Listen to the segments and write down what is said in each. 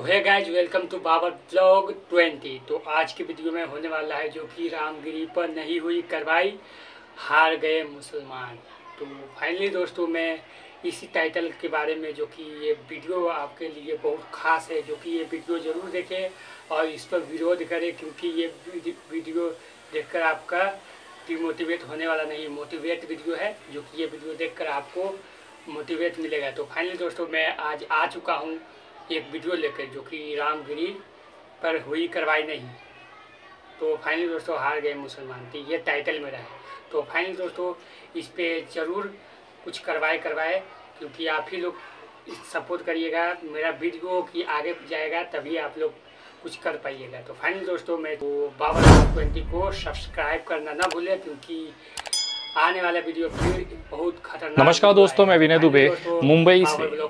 Hey guys, welcome to Babar blog 20। तो आज की वीडियो में होने वाला है जो कि रामगिरी पर नहीं हुई कार्रवाई, हार गए मुसलमान। तो फाइनली दोस्तों, मैं इसी टाइटल के बारे में जो कि ये वीडियो आपके लिए बहुत ख़ास है, जो कि ये वीडियो ज़रूर देखें और इस पर विरोध करें, क्योंकि ये वीडियो देखकर आपका डिमोटिवेट होने वाला नहीं, मोटिवेट वीडियो है, जो कि ये वीडियो देखकर आपको मोटिवेट मिलेगा। तो फाइनली दोस्तों, मैं आज आ चुका हूँ एक वीडियो लेकर, जो कि रामगिरी पर हुई कार्रवाई नहीं। तो फाइनली दोस्तों, हार गए मुसलमान, तो ये टाइटल मेरा है। तो फाइनली दोस्तों, इस पे ज़रूर कुछ कार्रवाई करवाए, क्योंकि आप ही लोग सपोर्ट करिएगा, मेरा वीडियो की आगे जाएगा, तभी आप लोग कुछ कर पाइएगा। तो फाइनली दोस्तों, मैं तो बाबर 20 को सब्सक्राइब करना ना भूलें, क्योंकि आने वाला वीडियो फिर बहुत खतरनाक। नमस्कार दोस्तों, मैं विनय दुबे मुंबई से।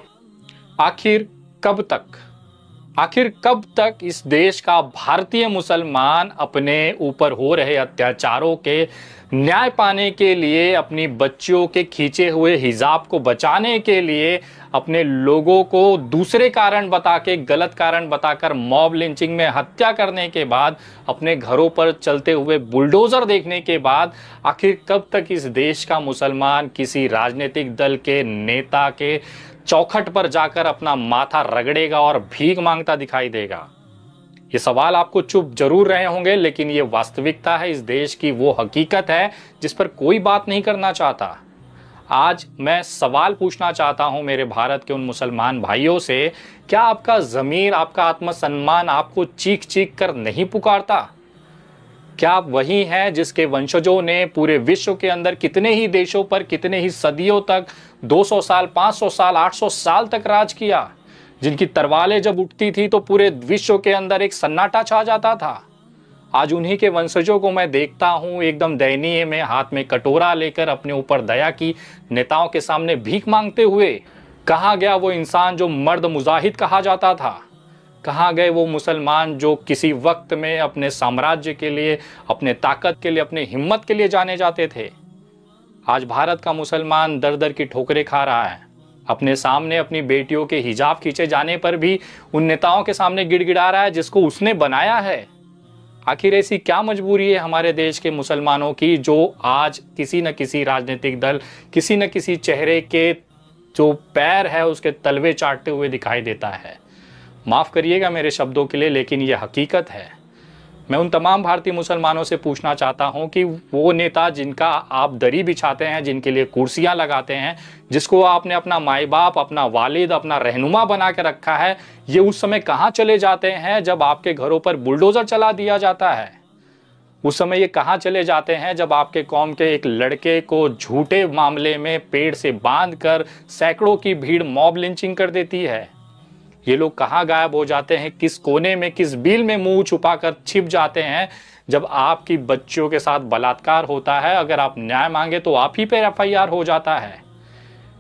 आखिर कब तक इस देश का भारतीय मुसलमान अपने ऊपर हो रहे अत्याचारों के न्याय पाने के लिए, अपनी बच्चियों के खींचे हुए हिजाब को बचाने के लिए, अपने लोगों को दूसरे कारण बता के, गलत कारण बताकर मॉब लिंचिंग में हत्या करने के बाद, अपने घरों पर चलते हुए बुलडोजर देखने के बाद, आखिर कब तक इस देश का मुसलमान किसी राजनीतिक दल के नेता के चौखट पर जाकर अपना माथा रगड़ेगा और भीख मांगता दिखाई देगा? ये सवाल आपको चुप जरूर रहे होंगे, लेकिन ये वास्तविकता है, इस देश की वो हकीकत है जिस पर कोई बात नहीं करना चाहता। आज मैं सवाल पूछना चाहता हूं मेरे भारत के उन मुसलमान भाइयों से, क्या आपका ज़मीर, आपका आत्मसम्मान आपको चीख चीख कर नहीं पुकारता? क्या आप वही हैं जिसके वंशजों ने पूरे विश्व के अंदर कितने ही देशों पर, कितने ही सदियों तक, 200 साल, 500 साल, 800 साल तक राज किया, जिनकी तलवारें जब उठती थी तो पूरे विश्व के अंदर एक सन्नाटा छा जाता था? आज उन्हीं के वंशजों को मैं देखता हूं एकदम दयनीय में, हाथ में कटोरा लेकर अपने ऊपर दया की नेताओं के सामने भीख मांगते हुए। कहाँ गया वो इंसान जो मर्द मुजाहिद कहा जाता था? कहाँ गए वो मुसलमान जो किसी वक्त में अपने साम्राज्य के लिए, अपने ताकत के लिए, अपने हिम्मत के लिए जाने जाते थे? आज भारत का मुसलमान दर दर की ठोकरें खा रहा है। अपने सामने अपनी बेटियों के हिजाब खींचे जाने पर भी उन नेताओं के सामने गिड़गिड़ा रहा है जिसको उसने बनाया है। आखिर ऐसी क्या मजबूरी है हमारे देश के मुसलमानों की, जो आज किसी न किसी राजनीतिक दल, किसी न किसी चेहरे के जो पैर है उसके तलवे चाटते हुए दिखाई देता है? माफ़ करिएगा मेरे शब्दों के लिए, लेकिन यह हकीकत है। मैं उन तमाम भारतीय मुसलमानों से पूछना चाहता हूं कि वो नेता जिनका आप दरी बिछाते हैं, जिनके लिए कुर्सियां लगाते हैं, जिसको आपने अपना माई बाप, अपना वालिद, अपना रहनुमा बना के रखा है, ये उस समय कहाँ चले जाते हैं जब आपके घरों पर बुलडोज़र चला दिया जाता है? उस समय ये कहाँ चले जाते हैं जब आपके कौम के एक लड़के को झूठे मामले में पेड़ से बांध कर सैकड़ों की भीड़ मॉब लिंचिंग कर देती है? ये लोग कहाँ गायब हो जाते हैं, किस कोने में, किस बिल में मुंह छुपाकर छिप जाते हैं जब आपकी बच्चियों के साथ बलात्कार होता है? अगर आप न्याय मांगे तो आप ही पे FIR हो जाता है।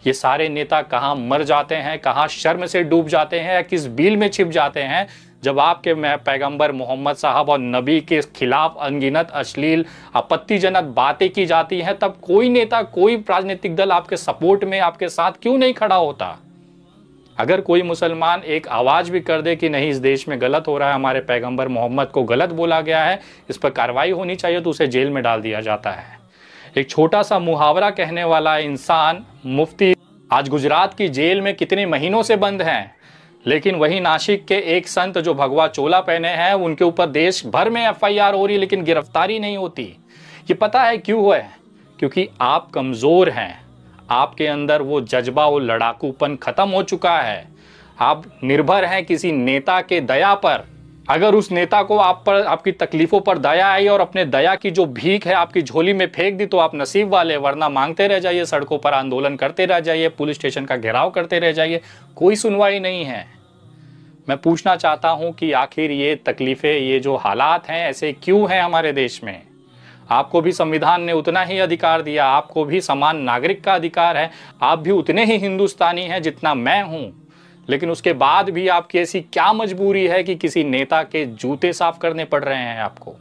ये सारे नेता कहाँ मर जाते हैं, कहाँ शर्म से डूब जाते हैं, या किस बिल में छिप जाते हैं जब आपके पैगंबर मोहम्मद साहब और नबी के खिलाफ अनगिनत अश्लील आपत्तिजनक बातें की जाती हैं? तब कोई नेता, कोई राजनीतिक दल आपके सपोर्ट में, आपके साथ क्यों नहीं खड़ा होता? अगर कोई मुसलमान एक आवाज़ भी कर दे कि नहीं, इस देश में गलत हो रहा है, हमारे पैगंबर मोहम्मद को गलत बोला गया है, इस पर कार्रवाई होनी चाहिए, तो उसे जेल में डाल दिया जाता है। एक छोटा सा मुहावरा कहने वाला इंसान मुफ्ती आज गुजरात की जेल में कितने महीनों से बंद हैं, लेकिन वही नासिक के एक संत जो भगवा चोला पहने हैं, उनके ऊपर देश भर में FIR हो रही, लेकिन गिरफ्तारी नहीं होती। ये पता है क्यों है? क्योंकि आप कमज़ोर हैं, आपके अंदर वो जज्बा, वो लड़ाकूपन खत्म हो चुका है। आप निर्भर हैं किसी नेता के दया पर। अगर उस नेता को आप पर, आपकी तकलीफ़ों पर दया आई और अपने दया की जो भीख है आपकी झोली में फेंक दी, तो आप नसीब वाले, वरना मांगते रह जाइए, सड़कों पर आंदोलन करते रह जाइए, पुलिस स्टेशन का घेराव करते रह जाइए, कोई सुनवाई नहीं है। मैं पूछना चाहता हूँ कि आखिर ये तकलीफ़ें, ये जो हालात हैं, ऐसे क्यों हैं हमारे देश में? आपको भी संविधान ने उतना ही अधिकार दिया, आपको भी समान नागरिक का अधिकार है, आप भी उतने ही हिंदुस्तानी हैं जितना मैं हूं, लेकिन उसके बाद भी आपकी ऐसी क्या मजबूरी है कि किसी नेता के जूते साफ करने पड़ रहे हैं आपको?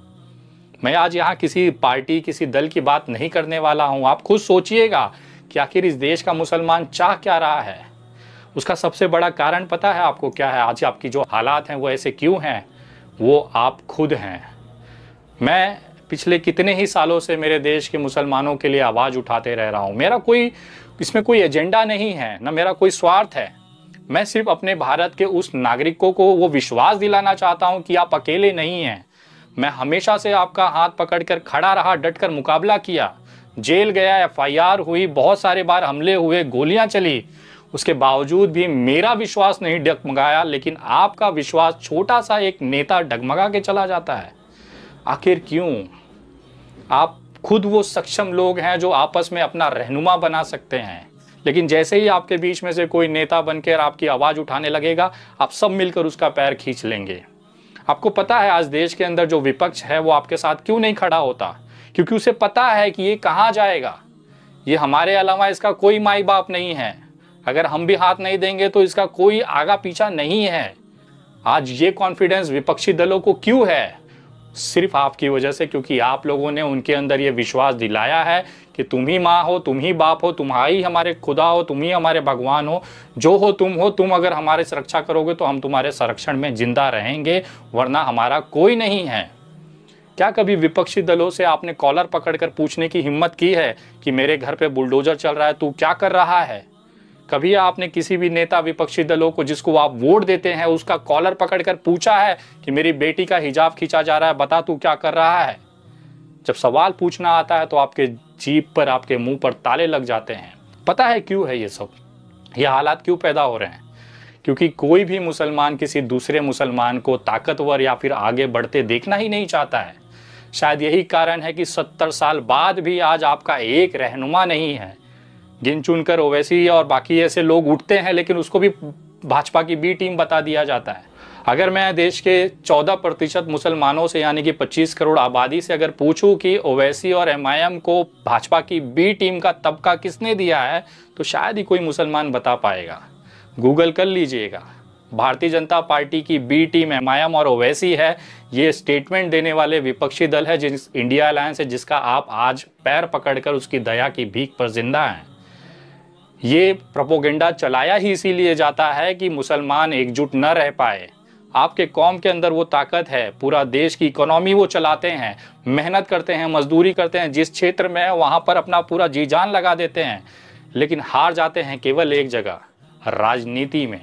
मैं आज यहाँ किसी पार्टी, किसी दल की बात नहीं करने वाला हूँ। आप खुद सोचिएगा कि आखिर इस देश का मुसलमान चाह क्या रहा है। उसका सबसे बड़ा कारण पता है आपको क्या है? आज आपकी जो हालात हैं वो ऐसे क्यों हैं? वो आप खुद हैं। मैं पिछले कितने ही सालों से मेरे देश के मुसलमानों के लिए आवाज़ उठाते रह रहा हूँ। मेरा कोई इसमें कोई एजेंडा नहीं है, ना मेरा कोई स्वार्थ है। मैं सिर्फ अपने भारत के उस नागरिकों को वो विश्वास दिलाना चाहता हूँ कि आप अकेले नहीं हैं। मैं हमेशा से आपका हाथ पकड़कर खड़ा रहा, डटकर मुकाबला किया, जेल गया, एफआईआर हुई, बहुत सारे बार हमले हुए, गोलियां चली, उसके बावजूद भी मेरा विश्वास नहीं डगमगाया। लेकिन आपका विश्वास छोटा सा एक नेता डगमगा के चला जाता है। आखिर क्यों? आप खुद वो सक्षम लोग हैं जो आपस में अपना रहनुमा बना सकते हैं, लेकिन जैसे ही आपके बीच में से कोई नेता बनकर आपकी आवाज़ उठाने लगेगा, आप सब मिलकर उसका पैर खींच लेंगे। आपको पता है आज देश के अंदर जो विपक्ष है वो आपके साथ क्यों नहीं खड़ा होता? क्योंकि उसे पता है कि ये कहाँ जाएगा। ये हमारे अलावा इसका कोई माई बाप नहीं है। अगर हम भी हाथ नहीं देंगे तो इसका कोई आगा पीछा नहीं है। आज ये कॉन्फिडेंस विपक्षी दलों को क्यों है? सिर्फ आपकी वजह से, क्योंकि आप लोगों ने उनके अंदर ये विश्वास दिलाया है कि तुम ही माँ हो, तुम ही बाप हो, तुम्हारी हमारे खुदा हो, तुम ही हमारे भगवान हो, जो हो, तुम अगर हमारे सुरक्षा करोगे तो हम तुम्हारे संरक्षण में जिंदा रहेंगे, वरना हमारा कोई नहीं है। क्या कभी विपक्षी दलों से आपने कॉलर पकड़कर पूछने की हिम्मत की है कि मेरे घर पे बुलडोजर चल रहा है, तू क्या कर रहा है? कभी आपने किसी भी नेता विपक्षी दलों को जिसको आप वोट देते हैं उसका कॉलर पकड़कर पूछा है कि मेरी बेटी का हिजाब खींचा जा रहा है, बता तू क्या कर रहा है? जब सवाल पूछना आता है तो आपके जीभ पर, आपके मुंह पर ताले लग जाते हैं। पता है क्यों है ये सब? ये हालात क्यों पैदा हो रहे हैं? क्योंकि कोई भी मुसलमान किसी दूसरे मुसलमान को ताकतवर या फिर आगे बढ़ते देखना ही नहीं चाहता है। शायद यही कारण है कि 70 साल बाद भी आज आपका एक रहनुमा नहीं है। गिन चुनकर ओवैसी और बाकी ऐसे लोग उठते हैं, लेकिन उसको भी भाजपा की बी टीम बता दिया जाता है। अगर मैं देश के 14% मुसलमानों से, यानी कि 25 करोड़ आबादी से अगर पूछूं कि ओवैसी और एमआईएम को भाजपा की बी टीम का तबका किसने दिया है, तो शायद ही कोई मुसलमान बता पाएगा। गूगल कर लीजिएगा। भारतीय जनता पार्टी की बी टीम एमआईएम और ओवैसी है। ये स्टेटमेंट देने वाले विपक्षी दल है जिस इंडिया अलायंस है, जिसका आप आज पैर पकड़कर उसकी दया की भीख पर जिंदा हैं। ये प्रोपोगेंडा चलाया ही इसीलिए जाता है कि मुसलमान एकजुट न रह पाए। आपके कौम के अंदर वो ताकत है, पूरा देश की इकोनॉमी वो चलाते हैं, मेहनत करते हैं, मजदूरी करते हैं, जिस क्षेत्र में है वहाँ पर अपना पूरा जी जान लगा देते हैं, लेकिन हार जाते हैं केवल एक जगह, राजनीति में।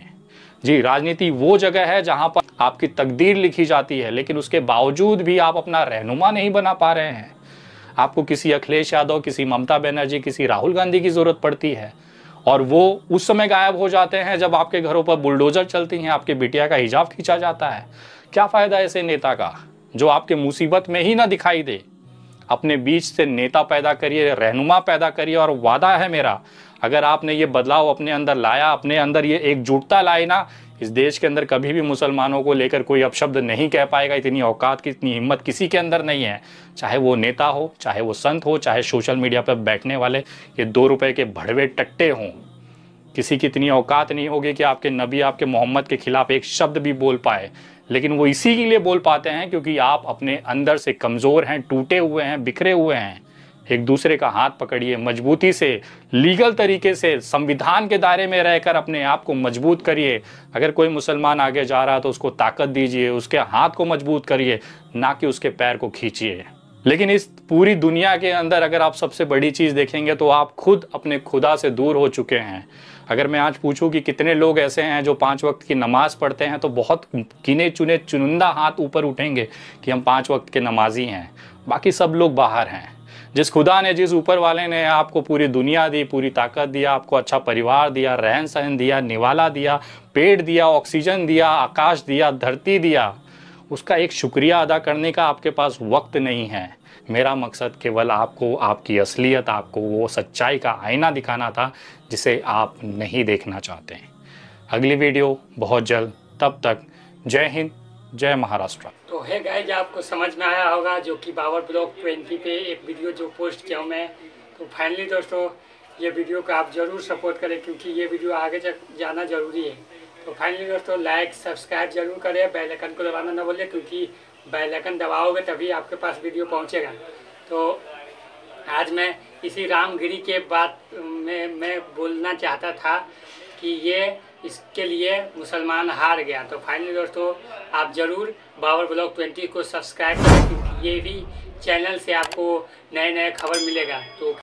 जी, राजनीति वो जगह है जहाँ पर आपकी तकदीर लिखी जाती है, लेकिन उसके बावजूद भी आप अपना रहनुमा नहीं बना पा रहे हैं। आपको किसी अखिलेश यादव, किसी ममता बनर्जी, किसी राहुल गांधी की ज़रूरत पड़ती है, और वो उस समय गायब हो जाते हैं जब आपके घरों पर बुलडोजर चलती हैं, आपके बिटिया का हिजाब खींचा जाता है। क्या फ़ायदा ऐसे नेता का जो आपके मुसीबत में ही ना दिखाई दे? अपने बीच से नेता पैदा करिए, रहनुमा पैदा करिए, और वादा है मेरा, अगर आपने ये बदलाव अपने अंदर लाया, अपने अंदर ये एकजुटता लाई ना, इस देश के अंदर कभी भी मुसलमानों को लेकर कोई अपशब्द नहीं कह पाएगा। इतनी औकात की, इतनी हिम्मत किसी के अंदर नहीं है, चाहे वो नेता हो, चाहे वो संत हो, चाहे सोशल मीडिया पर बैठने वाले ये 2 रुपए के भड़वे टट्टे हों। किसी की इतनी औकात नहीं होगी कि आपके नबी, आपके मोहम्मद के खिलाफ एक शब्द भी बोल पाए। लेकिन वो इसी के लिए बोल पाते हैं क्योंकि आप अपने अंदर से कमज़ोर हैं, टूटे हुए हैं, बिखरे हुए हैं। एक दूसरे का हाथ पकड़िए, मजबूती से, लीगल तरीके से, संविधान के दायरे में रहकर अपने आप को मजबूत करिए। अगर कोई मुसलमान आगे जा रहा है तो उसको ताकत दीजिए, उसके हाथ को मजबूत करिए, ना कि उसके पैर को खींचिए। लेकिन इस पूरी दुनिया के अंदर अगर आप सबसे बड़ी चीज़ देखेंगे तो आप खुद अपने खुदा से दूर हो चुके हैं। अगर मैं आज पूछूं कि कितने लोग ऐसे हैं जो 5 वक्त की नमाज़ पढ़ते हैं, तो बहुत गिने चुने चुनिंदा हाथ ऊपर उठेंगे कि हम 5 वक्त के नमाजी हैं। बाकी सब लोग बाहर हैं। जिस खुदा ने, जिस ऊपर वाले ने आपको पूरी दुनिया दी, पूरी ताकत दिया, आपको अच्छा परिवार दिया, रहन सहन दिया, निवाला दिया, पेड़ दिया, ऑक्सीजन दिया, आकाश दिया, धरती दिया, उसका एक शुक्रिया अदा करने का आपके पास वक्त नहीं है। मेरा मकसद केवल आपको आपकी असलियत, आपको वो सच्चाई का आईना दिखाना था जिसे आप नहीं देखना चाहते। अगली वीडियो बहुत जल्द, तब तक जय हिंद, जय महाराष्ट्र। तो है गाइज, आपको समझ में आया होगा जो कि पावर ब्लॉक 20 पे एक वीडियो जो पोस्ट किया हूँ मैं। तो फाइनली दोस्तों, ये वीडियो को आप ज़रूर सपोर्ट करें क्योंकि ये वीडियो आगे तक जाना ज़रूरी है। तो फाइनली दोस्तों, लाइक सब्सक्राइब जरूर करें, बेल आइकन को दबाना ना भूलें क्योंकि बेल आइकन दबाओगे तभी आपके पास वीडियो पहुंचेगा। तो आज मैं इसी रामगिरी के बात में मैं बोलना चाहता था कि ये इसके लिए मुसलमान हार गया। तो फाइनली दोस्तों आप ज़रूर बाबर ब्लॉग 20 को सब्सक्राइब करें, क्योंकि ये भी चैनल से आपको नए नए खबर मिलेगा। तो